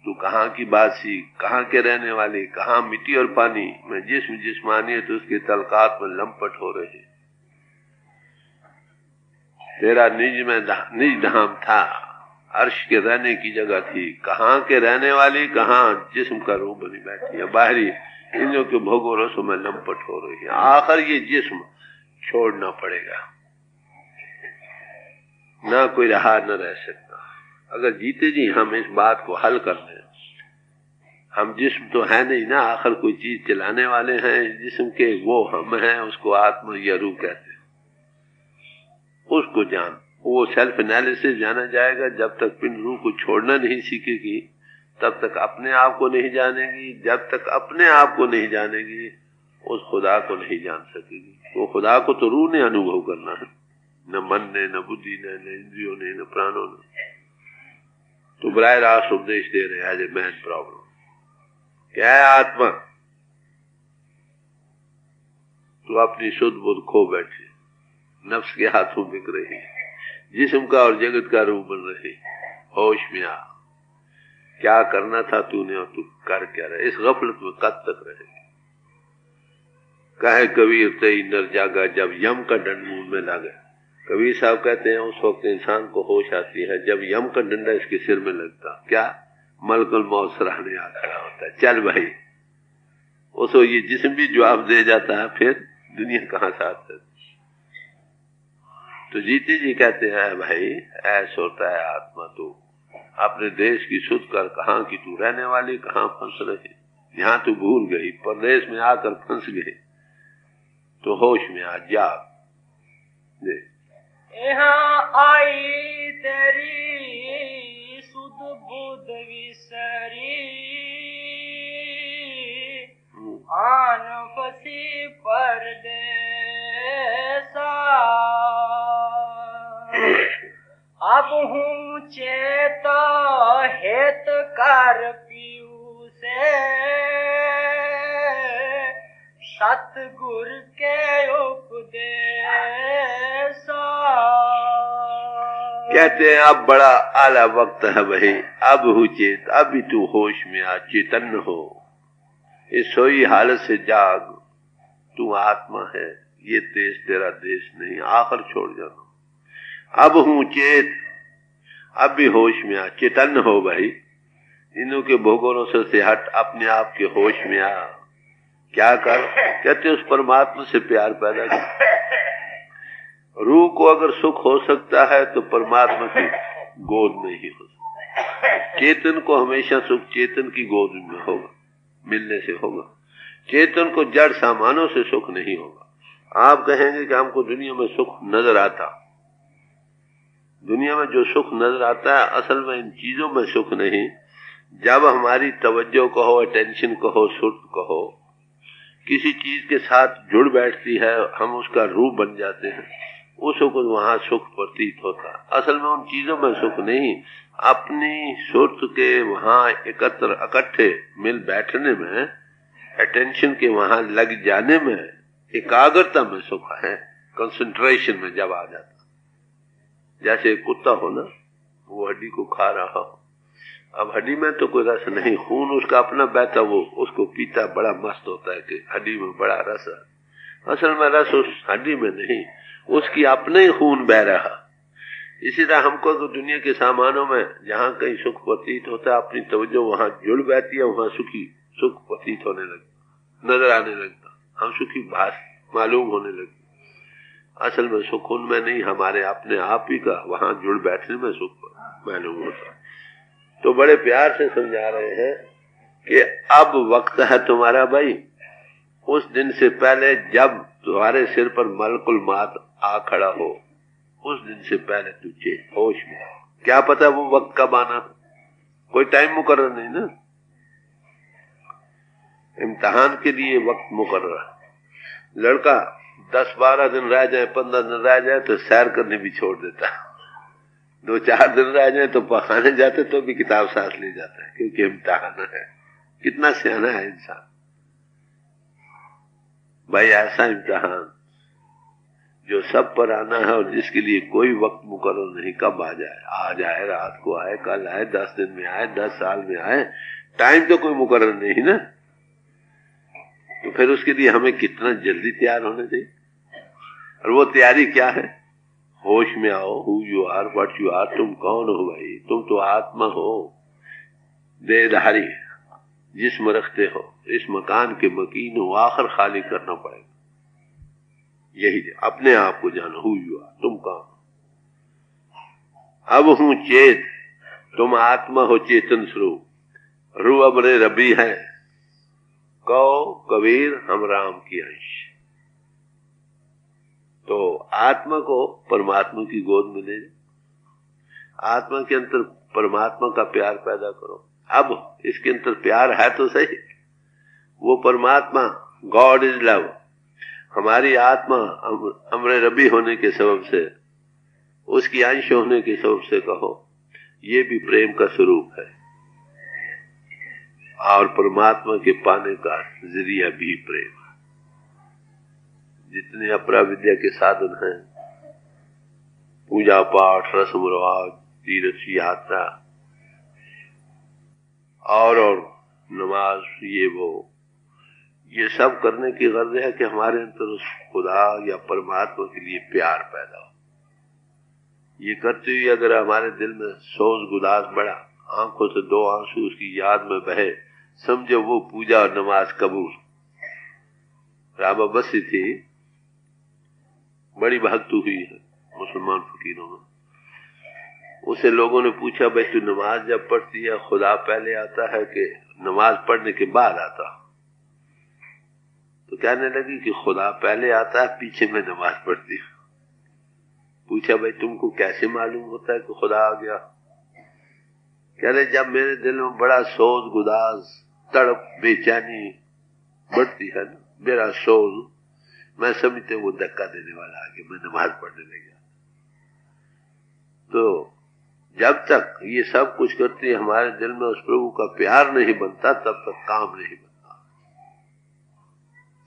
A: तू कहाँ की बासी, कहाँ के रहने वाली, कहाँ मिट्टी और पानी में जिस्म जिस्मानी है, तो उसके तलकात में लंपट हो रहे। तेरा निज धाम था, अर्श के रहने की जगह थी, कहाँ के रहने वाली, कहाँ जिस्म का रूप बनी बैठी है, बाहरी इंद्रियों के भोगों रसों में लंपट हो रही है। आखिर ये जिस्म छोड़ना पड़ेगा, ना कोई रहा न रह सकता। अगर जीते जी हम इस बात को हल कर लें, हम जिस्म तो है नहीं ना, आखिर कोई चीज चलाने वाले हैं जिस्म के, वो हम हैं, उसको आत्मा या रूह कहते हैं। उसको जान, वो सेल्फ एनालिसिस जाना जाएगा। जब तक पिन रूह को छोड़ना नहीं सीखेगी, तब तक अपने आप को नहीं जानेगी। जब तक अपने आप को नहीं जानेगी, उस खुदा को नहीं जान सकेगी। वो खुदा को तो रूह ने अनुभव करना है, न मन ने, न बुद्धि ने, न इंद्रियों ने, न प्राणों ने। तो बराह रास्त उपदेश दे रहे एज ए मैन प्रॉब्लम, क्या है आत्मा, तो अपनी शुद्ध बुद्ध खो बैठे, नफ्स के हाथों बिक रही, जिस्म का और जगत का रूप बन रही। होश में आ, क्या करना था तूने और तू कर क्या रहे, इस गफलत में कब तक रहे। कहे कबीर तई नर जागा, जब यम का दंड मुंह में लगे। कबीर साहब कहते हैं उस वक्त इंसान को होश आती है जब यम का डंडा इसके सिर में लगता, क्या मलकुल मौत सराहने आ खड़ा होता है, चल भाई। उसको ये जिस्म भी जवाब दे जाता है, फिर दुनिया कहां से आता है। तो जीते जी कहते हैं भाई ऐसा होता है आत्मा, तो अपने देश की सुध कर, कहां की तू रहने वाली, कहां फंस रही। यहां तू भूल गई, परदेश में आकर फंस गई, तो होश में आ, जाग दे।
B: यहाँ आई तेरी सुध बुध विसरी, आन फसी परदेसा। अब हूँ चेत हेत कर पीऊ से, सतगुर के उपदेश।
A: कहते हैं अब बड़ा आला वक्त है भाई, अब हूँ चेत, अब भी तू होश में आ, चेतन हो, इस सोई हालत से जाग। तू आत्मा है, ये देश तेरा देश नहीं, आखिर छोड़ जाना। अब हूँ चेत, अब भी होश में आ, चेतन हो भाई, इनों के भोगों से हट, अपने आप के होश में आ। क्या कर, कहते उस परमात्मा से प्यार पैदा कर। रूह को अगर सुख हो सकता है तो परमात्मा की गोद में ही हो सकता है। चेतन को हमेशा सुख चेतन की गोद में होगा, मिलने से होगा। चेतन को जड़ सामानों से सुख नहीं होगा। आप कहेंगे कि हमको दुनिया में सुख नजर आता, दुनिया में जो सुख नजर आता है असल में इन चीजों में सुख नहीं। जब हमारी तवज्जो कहो, अटेंशन कहो, सुर्त कहो, किसी चीज के साथ जुड़ बैठती है, हम उसका रूप बन जाते हैं, उस वक्त वहां सुख प्रतीत होता है। असल में उन चीजों में सुख नहीं, अपनी सुर्त के वहां इकट्ठे मिल बैठने में, अटेंशन के वहां लग जाने में, एकाग्रता में सुख है, कंसंट्रेशन में जब आ जाता। जैसे कुत्ता हो ना, वो हड्डी को खा रहा हो, अब हड्डी में तो कोई रस नहीं, खून उसका अपना बहता, वो उसको पीता, बड़ा मस्त होता है कि हड्डी में बड़ा रस है। असल में रस उस हड्डी में नहीं, उसकी अपने ही खून बह रहा। इसी तरह हमको तो दुनिया के सामानों में जहाँ कहीं सुख प्रतीत होता है, अपनी तवज्जो वहां जुड़ बैठती है, वहां सुख प्रतीत होने लगता, नजर आने लगता, हम सुखी भास मालूम होने लगते। असल में सुख उनमें नहीं, हमारे अपने आप ही का वहां जुड़ बैठने में सुख मालूम होता। तो बड़े प्यार से समझा रहे हैं कि अब वक्त है तुम्हारा भाई, उस दिन से पहले जब तुम्हारे सिर पर मलकुल मौत आ खड़ा हो, उस दिन से पहले तुझे होश में, क्या पता वो वक्त कब आना, कोई टाइम मुकर्रर नहीं ना। इम्तिहान के लिए वक्त मुकर्रर, लड़का 10-12 दिन रह जाए, 15 दिन रह जाए तो सैर करने भी छोड़ देता, 2-4 दिन रह जाए तो पखाने जाते तो भी किताब साथ ले जाता है, क्योंकि इम्तिहान है। कितना सियाना है इंसान भाई। ऐसा इम्तिहान जो सब पर आना है और जिसके लिए कोई वक्त मुकर्रर नहीं, कब आ जाए, आज आए, रात को आए, कल आए, 10 दिन में आए, 10 साल में आए, टाइम तो कोई मुकर्रर नहीं ना। तो फिर उसके लिए हमें कितना जल्दी तैयार होना चाहिए। और वो तैयारी क्या है? होश में आओ, who you are, what you are, तुम कौन हो भाई? तुम तो आत्मा हो, देहधारी, जिस्म रखते हो, इस मकान के मकीन हो, आखिर खाली करना पड़ेगा। यही अपने आप को जानो, हु यू आर, तुम कौन। अब हूं चेत, तुम आत्मा हो चेतन स्वरूप, रू अमरे रबी है, कहो कबीर हम राम की अंश। तो आत्मा को परमात्मा की गोद में ले, आत्मा के अंदर परमात्मा का प्यार पैदा करो। अब इसके अंदर प्यार है तो सही, वो परमात्मा, गॉड इज लव, हमारी आत्मा अमरे रबी होने के सबब से, उसकी अंश होने के सबब से कहो, ये भी प्रेम का स्वरूप है और परमात्मा के पाने का जरिया भी प्रेम। जितने अपरा विद्या के साधन हैं, पूजा पाठ, रस्म रिवाज, तीर्थ यात्रा और नमाज, ये सब करने की गर्ज है कि हमारे अंदर उस खुदा या परमात्मा के लिए प्यार पैदा हो। ये करते हुए अगर हमारे दिल में सोज गुदास बढ़ा, आंखों से 2 आंसू उसकी याद में बहे, समझो वो पूजा और नमाज कबूल। रामा बसी थी, बड़ी भक्त हुई है मुसलमान फकीरों में। उसे लोगों ने पूछा, भाई तू नमाज जब पढ़ती है, खुदा पहले आता है कि नमाज पढ़ने के बाद आता? तो कहने लगी कि खुदा पहले आता है, पीछे में नमाज पढ़ती हूं। पूछा, भाई तुमको कैसे मालूम होता है कि खुदा आ गया? कह रहे, जब मेरे दिल में बड़ा सोज गुदास, तड़प, बेचैनी बढ़ती है ना, मेरा सोज, मैं समझते वो धक्का देने वाला आ गया, मैं नमाज पढ़ने लग गया। तो जब तक ये सब कुछ करती है, हमारे दिल में उस प्रभु का प्यार नहीं बनता, तब तक काम नहीं बनता।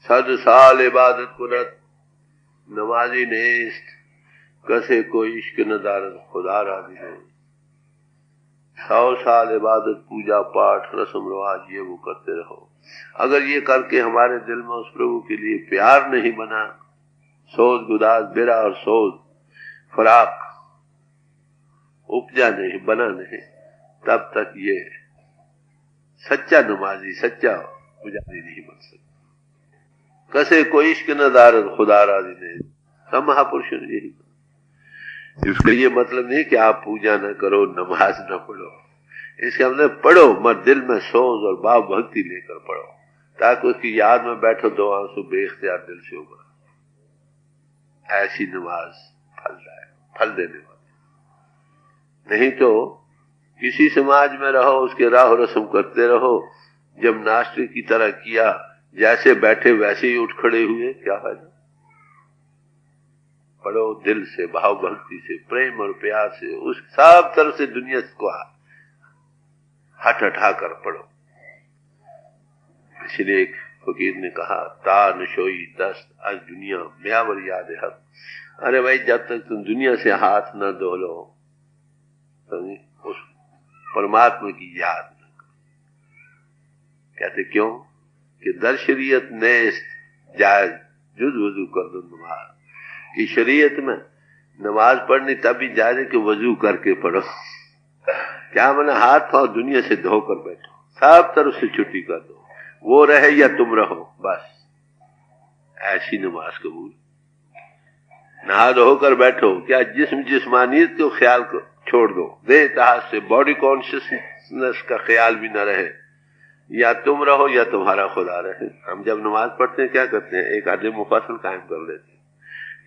A: 100 साल इबादत कुरत, नमाजी नेस्त, कसे को इश्क न दारद खुदा राजी है। 100 साल इबादत, पूजा पाठ, रस्म रिवाज, ये वो करते रहो। अगर ये करके हमारे दिल में उस प्रभु के लिए प्यार नहीं बना, सोज गुदास, बिरा और सोज फराक उपजा नहीं, बना नहीं, तब तक ये सच्चा नमाजी, सच्चा पुजारी नहीं बन सकता। कसे कोई इश्क न दारद खुदा राजी नहीं। सब महापुरुष ने यही, इसका ये मतलब नहीं कि आप पूजा न करो, नमाज न पढ़ो। इसके हमने पढ़ो, मगर दिल में सोच और भाव भक्ति लेकर पढ़ो, ताकि उसकी याद में बैठो, 2 आंसू बेख्तियार दिल से उभर। ऐसी नमाज फल देने वाली। नहीं तो किसी समाज में रहो, उसके राह रस्म करते रहो, जब नास्तिक की तरह किया, जैसे बैठे वैसे ही उठ खड़े हुए, क्या फायदा। पढ़ो दिल से, भाव भक्ति से, प्रेम और प्यार से, उस सब तरफ से दुनिया को हट हटा कर पढ़ो। इसलिए एक फकीर ने कहा, ता नशोई दस्त आज दुनिया ब्यावर याद है। अरे भाई, जब तक तुम दुनिया से हाथ न धो लो, उस परमात्मा की याद न करो। कहते क्यों कि दर शरीयत नेस्त जायज जुज वजू कर दो नमाज। कि शरीयत में नमाज पढ़नी तभी जायज कि वजू करके पढ़ो। क्या मैंने हाथ पांव दुनिया से धोकर बैठो, सब तरफ से छुट्टी कर दो, वो रहे या तुम रहो, बस ऐसी नमाज कबूल। नहा धोकर बैठो, क्या जिस्मानियत को ख्याल को छोड़ दो, देह से बॉडी कॉन्शियसनेस का ख्याल भी न रहे, या तुम रहो या तुम्हारा खुदा रहे। हम जब नमाज पढ़ते हैं क्या करते हैं, एक आधे मुफासल कायम कर लेते हैं,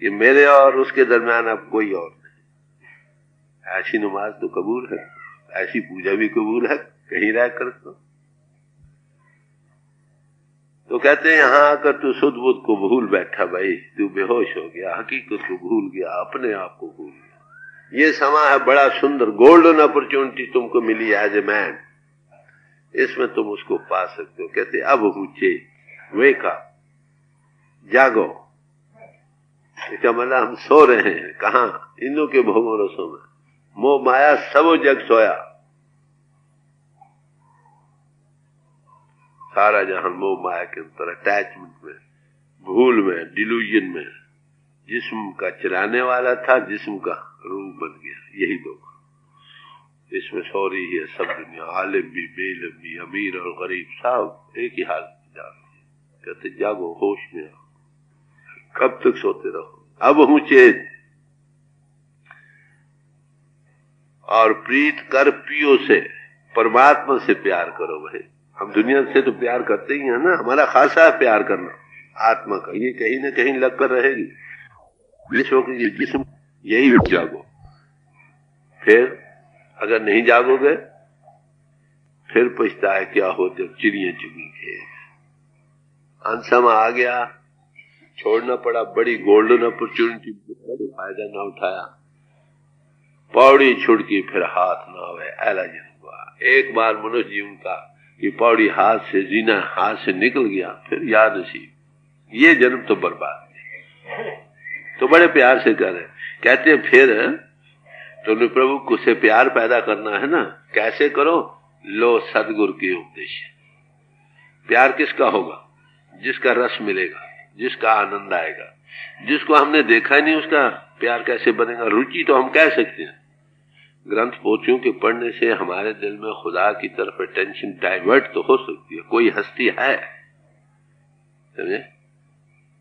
A: ये मेरे और उसके दरमियान अब कोई और नहीं। ऐसी नमाज तो कबूल है, ऐसी पूजा भी कबूल है कहीं रह कर। तो कहते हैं यहां आकर तू सुध बुध को भूल बैठा भाई, तू बेहोश हो गया, हकीकत को भूल गया, अपने आप को भूल गया। ये समा है बड़ा सुंदर, गोल्डन अपॉर्चुनिटी तुमको मिली एज ए मैन, इसमें तुम उसको पा सकते हो। कहते अब ऊंचे वेका, जागो। इसका मतलब हम सो रहे हैं कहां, इंद्रों के भोगों रसों में। मोह माया सबो जग सोया, सारा जहां मोह माया के अंतर, अटैचमेंट में, भूल में, डिल्यूजन में, जिस्म का चलाने वाला था, जिस्म का रूप बन गया। यही धोखा इसमें सो रही है सब दुनिया, आलिम भी, बेइल्म भी, अमीर और गरीब, सब एक ही हाल जाते। कहते जागो, होश में आओ, कब तक सोते रहो। अब हूं चेत और प्रीत कर पियो से, परमात्मा से प्यार करो भाई। हम दुनिया से तो प्यार करते ही हैं ना, हमारा खासा है प्यार करना आत्मा का, ये कहीं ना कहीं लग कर रहेगी विश्व की जिस्म। यही जागो, फिर अगर नहीं जागोगे फिर पछता है क्या हो जब चिड़िया चुगी खेत। अंसमा आ गया, छोड़ना पड़ा, बड़ी गोल्डन अपॉर्चुनिटी, बड़ी फायदा ना उठाया, पौड़ी छुड़की फिर हाथ ना हुए, ऐला जन्म हुआ। एक बार मनुष्य जीवन का ये पौड़ी हाथ से, जीना हाथ से निकल गया, फिर याद नसीब, ये जन्म तो बर्बाद। तो बड़े प्यार से कह रहे, कहते हैं फिर तुमने प्रभु को से प्यार पैदा करना है ना, कैसे करो, लो सदगुरु के उपदेश। प्यार किसका होगा, जिसका रस मिलेगा, जिसका आनंद आएगा। जिसको हमने देखा ही नहीं उसका प्यार कैसे बनेगा। रुचि तो हम कह सकते हैं, ग्रंथ पोथियों के पढ़ने से हमारे दिल में खुदा की तरफ अटेंशन डाइवर्ट तो हो सकती है, कोई हस्ती है, समझे,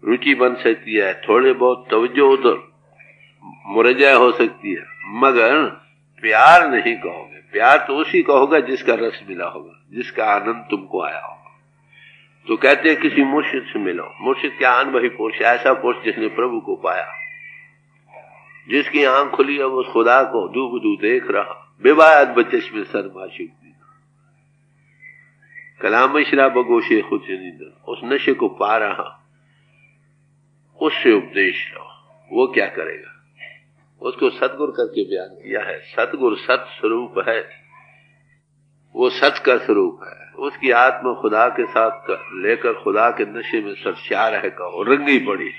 A: रुचि बन सकती है, थोड़े बहुत तवज्जो उधर मुरझा हो सकती है, मगर प्यार नहीं कहोगे। प्यार तो उसी का होगा जिसका रस मिला होगा, जिसका आनंद तुमको आया होगा। तो कहते हैं किसी मुर्शिद से मिलो। मुर्शिद क्या अनुभवी पुरुष, ऐसा पुरुष जिसने प्रभु को पाया, जिसकी आंख खुली अब उस खुदा को दूबदू देख रहा, बेबायत बचश में सर माशूक दी, कलाम शराब गोशे खुद से नींद, उस नशे को पा रहा, उससे उपदेश लो। वो क्या करेगा, उसको सतगुरु करके बयान किया है। सतगुरु सत स्वरूप है, वो सच का स्वरूप है। उसकी आत्मा खुदा के साथ लेकर खुदा के नशे में सरशार है, कहो रंगी पड़ी।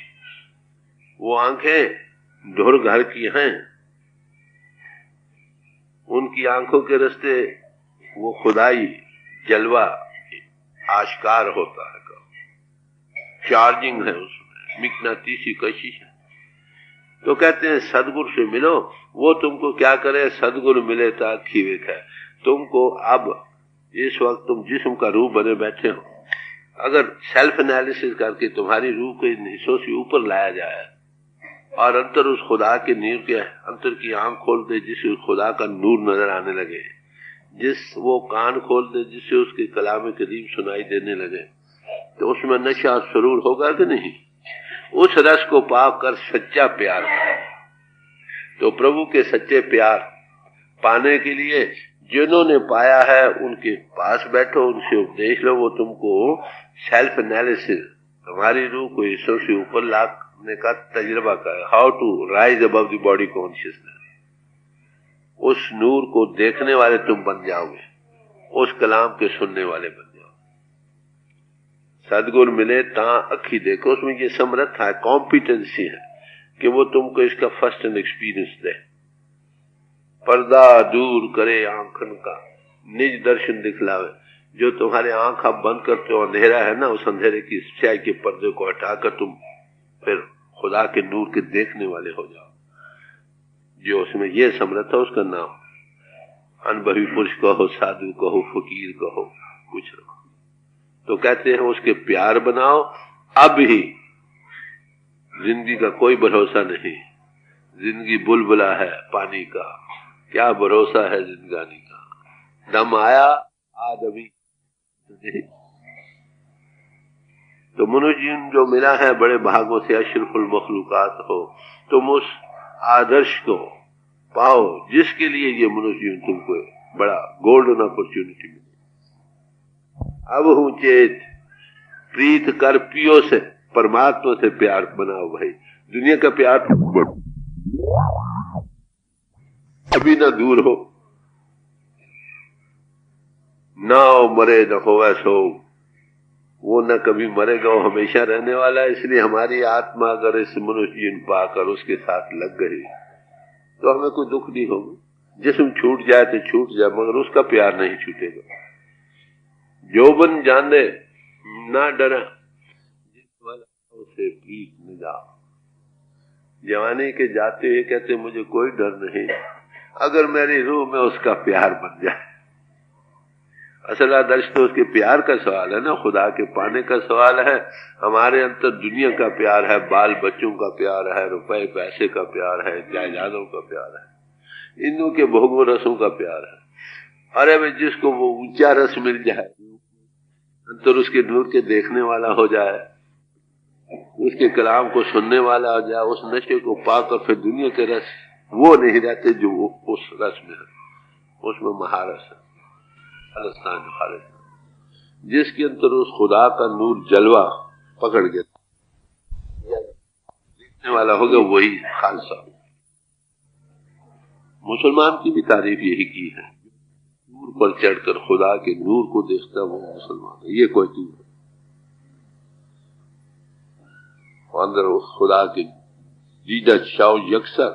A: वो आंखें ढोर घर की हैं, उनकी आंखों के रास्ते वो खुदाई जलवा आश्कार होता है, कहो चार्जिंग है उसमें, मिकनातीसी कशिश है। तो कहते हैं सदगुरु से मिलो, वो तुमको क्या करे, सदगुरु मिले ताक खीवेक है। तुमको अब इस वक्त तुम जिस्म का रूप बने बैठे हो, अगर सेल्फ एनालिसिस करके तुम्हारी रूह को इन हिस्सों से ऊपर लाया जाए और अंतर उस खुदा के नीर के अंतर की आंख खोल दे जिससे खुदा का नूर नजर आने लगे, जिस वो कान खोल दे जिससे उसके कलाम करीम सुनाई देने लगे, तो उसमें नशा सरूर होगा कि नहीं? उस रस को पाकर सच्चा प्यार है। तो प्रभु के सच्चे प्यार पाने के लिए जिन्होंने पाया है उनके पास बैठो, उनसे उपदेश लो। वो तुमको सेल्फ एनालिसिस, तुम्हारी रूह को ईश्वर से ऊपर लाने का तजुर्बा कर, how to rise above the body consciousness. उस नूर को देखने वाले तुम बन जाओगे, उस कलाम के सुनने वाले बन जाओगे। सदगुरु मिले ता अखी देखो, उसमें ये समर्थ है, कॉम्पिटेंसी है कि वो तुमको इसका फर्स्ट एंड एक्सपीरियंस दे। पर्दा दूर करे आंखन का, निज दर्शन दिखलावे। जो तुम्हारे आंख आप बंद करते हो अंधेरा है ना, उस अंधेरे की स्याही के पर्दे को हटाकर तुम फिर खुदा के नूर के देखने वाले हो जाओ। जो उसमें ये समर्थ है उसका नाम अनुभवी पुरुष कहो, साधु कहो, फकीर कहो, कुछ रखो। तो कहते हैं उसके प्यार बनाओ। अब ही जिंदगी का कोई भरोसा नहीं, जिंदगी बुलबुला है पानी का, क्या भरोसा है जिंदगानी का। दम आया आदमी तो मनुष्य जीवन जो मिला है बड़े भागों से, अशरफुल मखलूकात हो। तुम उस आदर्श को पाओ जिसके लिए ये मनुष्य जीवन तुमको बड़ा गोल्डन अपॉर्चुनिटी मिली। अब हूं चेत प्रीत कर पियो से, परमात्मा से प्यार बनाओ भाई। दुनिया का प्यार अभी ना दूर हो, ना मरे न होवे सो, वो न कभी मरेगा, वो हमेशा रहने वाला है। इसलिए हमारी आत्मा अगर इस मनुष्य जीवन पाकर उसके साथ लग गई तो हमें कोई दुख नहीं होगा। जिस्म छूट जाए तो छूट जाए, मगर उसका प्यार नहीं छूटेगा। जोबन जाने ना डरा, जिस वाला उसे प्रीत न जाओ। जवानी के जाते हुए कहते मुझे कोई डर नहीं, अगर मेरी रूह में उसका प्यार बन जाए। असल आदर्श तो उसके प्यार का सवाल है ना, खुदा के पाने का सवाल है। हमारे अंदर दुनिया का प्यार है, बाल बच्चों का प्यार है, रुपए पैसे का प्यार है, जायदादों का प्यार है, इनों के भोगों रसों का प्यार है। अरे भाई जिसको वो ऊंचा रस मिल जाए, अंतर उसके नूर के देखने वाला हो जाए, उसके कलाम को सुनने वाला हो जाए, उस नशे को पाकर फिर दुनिया के रस वो नहीं रहते जो वो उस रस में है। उसमें महारस है, जिसके अंदर उस खुदा का नूर जलवा पकड़ गया देखने वाला होगा, वही खालसा। मुसलमान की भी तारीफ यही की है, नूर पर चढ़कर खुदा के नूर को देखता वो मुसलमान है। ये कोई दूर अंदर उस खुदा के दीदा शाव यकसर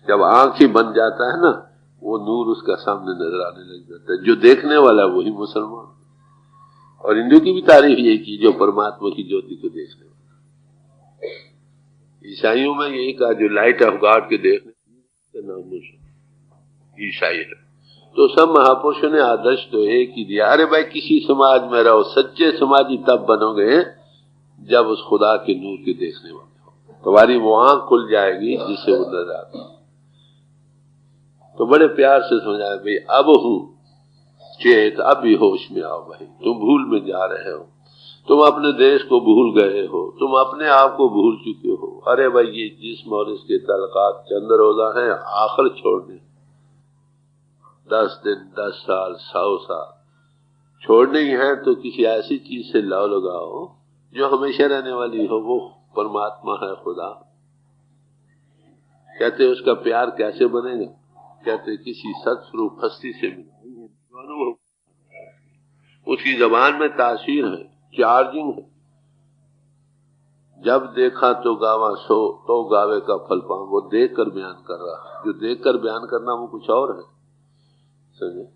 A: जब आंख ही बन जाता है ना, वो नूर उसका सामने नजर आने लग जाता है। जो देखने वाला वही मुसलमान। और हिंदू की भी तारीफ यही की जो परमात्मा की ज्योति को देखने वाला। ईसाइयों में यही कहा जो लाइट ऑफ गॉड के देखने नाम ईसाई है। तो सब महापुरुषों ने आदर्श तो एक ही दिया, अरे भाई किसी समाज में रहो, सच्चे समाजी तब बनोगे जब उस खुदा के नूर के देखने वाले हो। तुम्हारी वो आंख खुल जाएगी जिससे वो नजर आता। तो बड़े प्यार से समझाया भाई अब हूं चेत, अब भी होश में आओ भाई। तुम भूल में जा रहे हो, तुम अपने देश को भूल गए हो, तुम अपने आप को भूल चुके हो। अरे भाई ये जिस्म और इसके तलकात चंद रोजा है, आखिर छोड़ने 10 दिन 10 साल 100 साल छोड़ने ही है, तो किसी ऐसी चीज से लाव लगाओ जो हमेशा रहने वाली हो। वो परमात्मा है, खुदा। कहते उसका प्यार कैसे बनेगा? कहते किसी सत्स्वरूप हस्ती से मिले, अनुभव उसकी जबान में तासीर है, चार्जिंग है। जब देखा तो गावा सो तो गावे का फल पाऊं। वो देख कर बयान कर रहा है, जो देख कर बयान करना वो कुछ और है, समझे?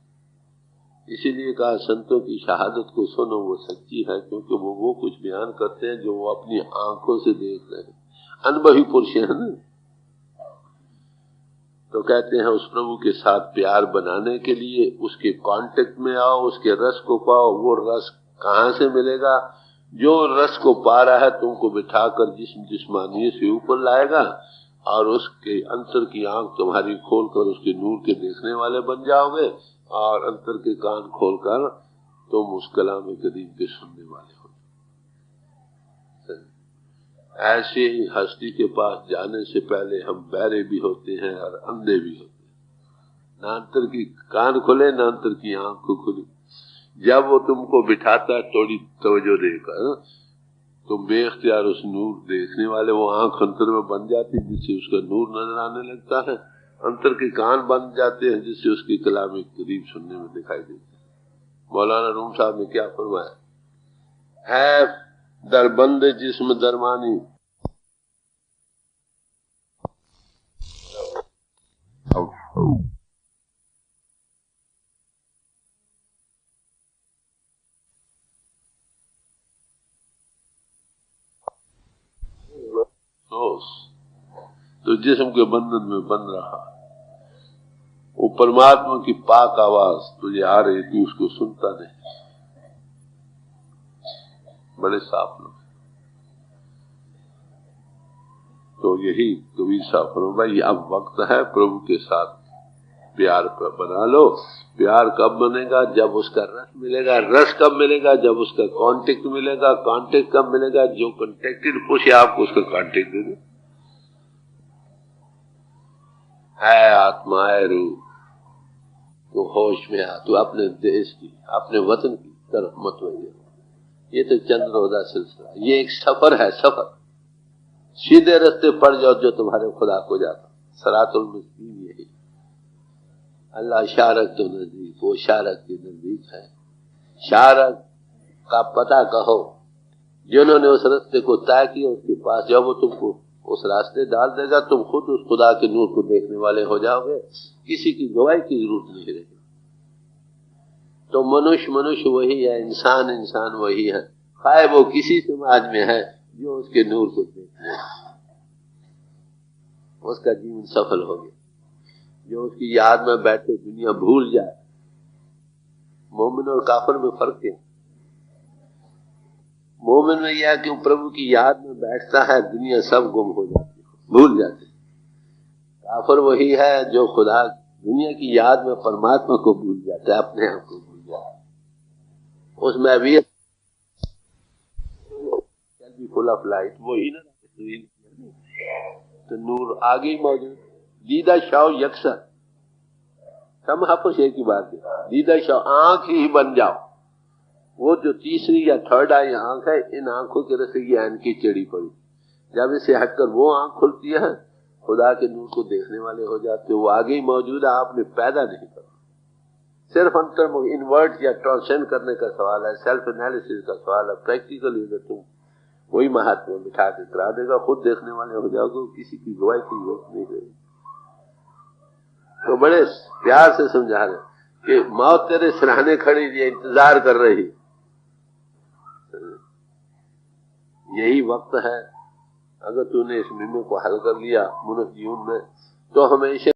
A: इसीलिए कहा संतों की शहादत को सुनो, वो सच्ची है, क्योंकि वो कुछ बयान करते हैं जो वो अपनी आंखों से देख रहे हैं। अनुभवी पुरुष है ना। तो कहते हैं उस प्रभु के साथ प्यार बनाने के लिए उसके कांटेक्ट में आओ, उसके रस को पाओ। वो रस कहां से मिलेगा? जो रस को पा रहा है तुमको बिठाकर जिस्मानी से ऊपर लाएगा, और उसके अंतर की आंख तुम्हारी खोलकर उसके नूर के देखने वाले बन जाओगे, और अंतर के कान खोलकर तुम उस कलाम करीम के सुनने वाले हो। ऐसे ही हस्ती के पास जाने से पहले हम बहरे भी होते हैं और अंधे भी होते हैं। ना अंतर की कान खुले ना अंतर की आंख को खुली। जब वो तुमको बिठाता है थोड़ी तवज्जो देकर, तो बेख्तियार उस नूर देखने वाले वो आंख अंतर में बन जाती है जिससे उसका नूर नजर आने लगता है। अंतर के कान बन जाते हैं जिससे उसकी कलाम करीब सुनने में दिखाई देती है। मौलाना रूम साहब ने क्या फरमाया है, दरबंद जिस्म दरमानी तो जिस्म के बंधन में बन रहा, वो परमात्मा की पाक आवाज तुझे आ रही थी, उसको सुनता नहीं। बड़े साफ लोग। तो यही कबीर साहब फरमाया, भाई अब वक्त है प्रभु के साथ प्यार बना लो। प्यार कब बनेगा? जब उसका रस मिलेगा। रस कब मिलेगा? जब उसका कांटेक्ट मिलेगा। कांटेक्ट कब मिलेगा? जो कांटेक्टेड खुश है आपको उसका कांटेक्ट दे दो। है आत्मा है रूह, तो होश में आ, तू अपने देश की अपने वतन की तरफ मत वही। ये तो चंद्रोदय सिलसिला, ये एक सफर है। सफर सीधे रास्ते पड़ जाओ जो तुम्हारे खुदा को जाता। सरातुल मुस्तकीम यही। अल्लाह शारक तो नजदीक, वो शारक के नजदीक है। शारक का पता कहो, जिन्होंने उस रास्ते को तय किया उसके पास जाओ, वो तुमको उस रास्ते डाल देगा। तुम खुद उस खुदा के नूर को देखने वाले हो जाओगे, किसी की गवाही की जरूरत नहीं रहेगी। तो मनुष्य मनुष्य वही है, इंसान इंसान वही है, खाए वो किसी समाज में है जो उसके नूर को देखने, उसका जीवन सफल हो गया। जो उसकी याद में बैठे दुनिया भूल जाए। मोमिन और काफिर में फर्क है। मोमिन में यह कि प्रभु की याद में बैठता है, दुनिया सब गुम हो जाती है, भूल जाती है। काफिर वही है जो खुदा दुनिया की याद में परमात्मा को भूल जाता है, अपने आप को भूल जाता है। उसमें भी फुल ऑफ लाइट वही ना, तो नूर आगे ही मौजूद। दीदा शाह यकसर हम हाफिज एक ही बात है, दीदा शाह आंख ही बन जाओ। वो जो तीसरी या थर्ड आई आंख है, इन आंखों के रस की आन की चिड़ी पड़ी। जब इसे हटकर वो आंख खुलती है, खुदा के नूर को देखने वाले हो जाते हो। वो आगे ही मौजूद है, आपने पैदा नहीं करा। सिर्फ अंतर इन्वर्ट या ट्रांसेंड करने का सवाल है, सेल्फ एनालिसिस का सवाल है। प्रैक्टिकली अगर तुम वही महात्मा बिठा के करा देगा, खुद देखने वाले हो जाओगे, किसी की गवाही की जरूरत नहीं रहेगी। तो बड़े प्यार से समझा रहे कि मौत तेरे सिरहाने खड़ी है, इंतजार कर रही। यही वक्त है, अगर तूने इस मुहिम को हल कर लिया मनुष्य जीवन में, तो हमेशा